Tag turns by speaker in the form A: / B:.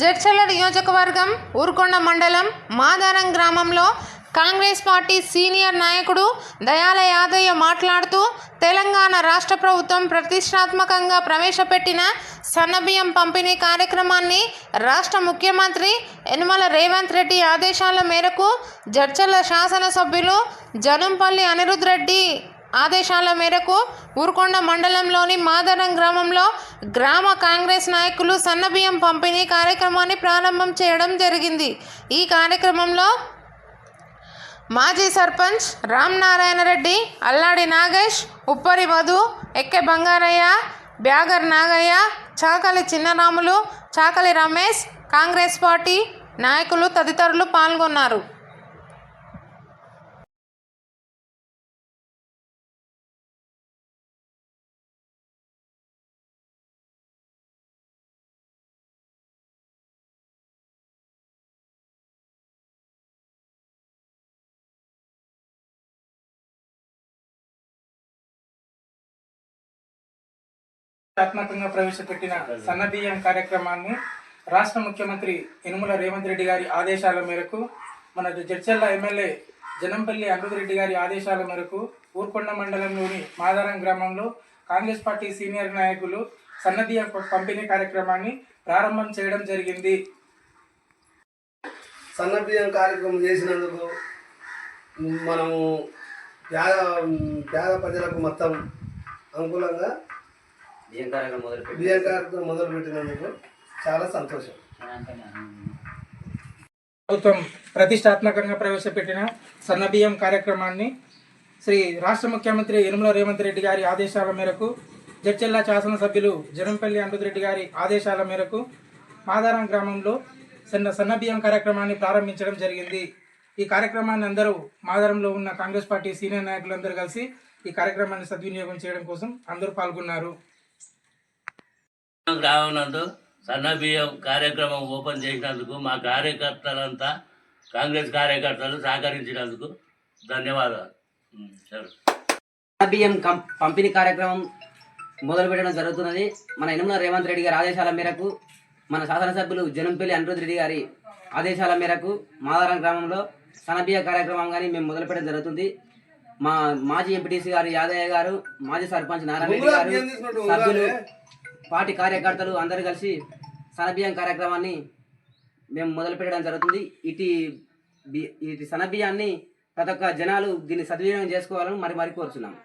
A: జడ్చర్ల నియోజకవర్గం ఊరుకొండ మండలం మాదారం గ్రామంలో కాంగ్రెస్ పార్టీ సీనియర్ నాయకుడు దయాల యాదయ్య మాట్లాడుతూ తెలంగాణ రాష్ట్ర ప్రభుత్వం ప్రతిష్టాత్మకంగా ప్రవేశపెట్టిన సన్నబియ్యం పంపిణీ కార్యక్రమాన్ని రాష్ట్ర ముఖ్యమంత్రి యనమల రేవంత్ రెడ్డి ఆదేశాల మేరకు జడ్చర్ల శాసనసభ్యులు జనంపల్లి అనిరుద్ రెడ్డి ఆదేశాల మేరకు ఊరుకొండ మండలంలోని మాదారం గ్రామంలో గ్రామ కాంగ్రెస్ నాయకులు సన్నబియ్యం పంపిణీ కార్యక్రమాన్ని ప్రారంభం చేయడం జరిగింది. ఈ కార్యక్రమంలో మాజీ సర్పంచ్ రామ్ నారాయణ రెడ్డి, అల్లాడి నాగేష్, ఉప్పరి మధు, ఎక్కె బంగారయ్య, బ్యాగర్ నాగయ్య, చాకలి చిన్నరాములు, చాకలి రమేష్, కాంగ్రెస్ పార్టీ నాయకులు తదితరులు పాల్గొన్నారు.
B: ప్రతిష్టాత్మకంగా ప్రవేశపెట్టిన సన్నబియ్యం కార్యక్రమాన్ని రాష్ట్ర ముఖ్యమంత్రి యనమల రేవంత్ రెడ్డి గారి ఆదేశాల మేరకు మన జడ్చర్ల ఎమ్మెల్యే జనంపల్లి అనిరుద్ రెడ్డి గారి ఆదేశాల మేరకు ఊరుకొండ మండలంలోని మాదారం గ్రామంలో కాంగ్రెస్ పార్టీ సీనియర్ నాయకులు సన్నబియ్యం పంపిణీ కార్యక్రమాన్ని ప్రారంభం చేయడం జరిగింది.
C: సన్నబియ్యం కార్యక్రమం చేసినందుకు మనము పేద ప్రజలకు మొత్తం అనుకూలంగా బియ్యం కార్యక్రమం మొదలుపెట్టినందుకు చాలా సంతోషం.
B: ప్రభుత్వం ప్రతిష్టాత్మకంగా ప్రవేశపెట్టిన సన్నబియ్యం కార్యక్రమాన్ని శ్రీ రాష్ట్ర ముఖ్యమంత్రి యనమల రేవంత్ రెడ్డి గారి ఆదేశాల మేరకు జడ్చర్ల శాసనసభ్యులు జనంపల్లి అనిరుద్ రెడ్డి గారి ఆదేశాల మేరకు మాదారం గ్రామంలో సన్నబియ్యం కార్యక్రమాన్ని ప్రారంభించడం జరిగింది. ఈ కార్యక్రమాన్ని అందరూ మాదారంలో ఉన్న కాంగ్రెస్ పార్టీ సీనియర్ నాయకులందరూ కలిసి ఈ కార్యక్రమాన్ని సద్వినియోగం చేయడం కోసం అందరూ పాల్గొన్నారు.
D: గ్రామం నందు సన్నబియ్యం కార్యక్రమం ఓపెన్ చేసినందుకు మా కార్యకర్తలంతా కాంగ్రెస్ కార్యకర్తలు సహకరించినందుకు ధన్యవాదాలు.
E: సన్నబియ్యం పంపిణీ కార్యక్రమం మొదలుపెట్టడం జరుగుతున్నది. మన యనమల రేవంత్ రెడ్డి గారి ఆదేశాల మేరకు మన శాసనసభ్యులు జనంపల్లి అనిరుద్ రెడ్డి గారి ఆదేశాల మేరకు మాదారం గ్రామంలో సన్నబియ్య కార్యక్రమం కానీ మేము మొదలుపెట్టడం జరుగుతుంది. మా మాజీ ఎంపీటీసీ గారు యాదయ్య గారు, మాజీ సర్పంచ్ నారాయణ రెడ్డి గారు, సభ్యులు, పార్టీ కార్యకర్తలు అందరూ కలిసి సన్నబియ్యం కార్యక్రమాన్ని మేము మొదలుపెట్టడం జరుగుతుంది. ఇటు సన్నబియ్యాన్ని ప్రతి ఒక్క జనాలు దీన్ని సద్వినియోగం చేసుకోవాలని మరి కోరుచున్నాము.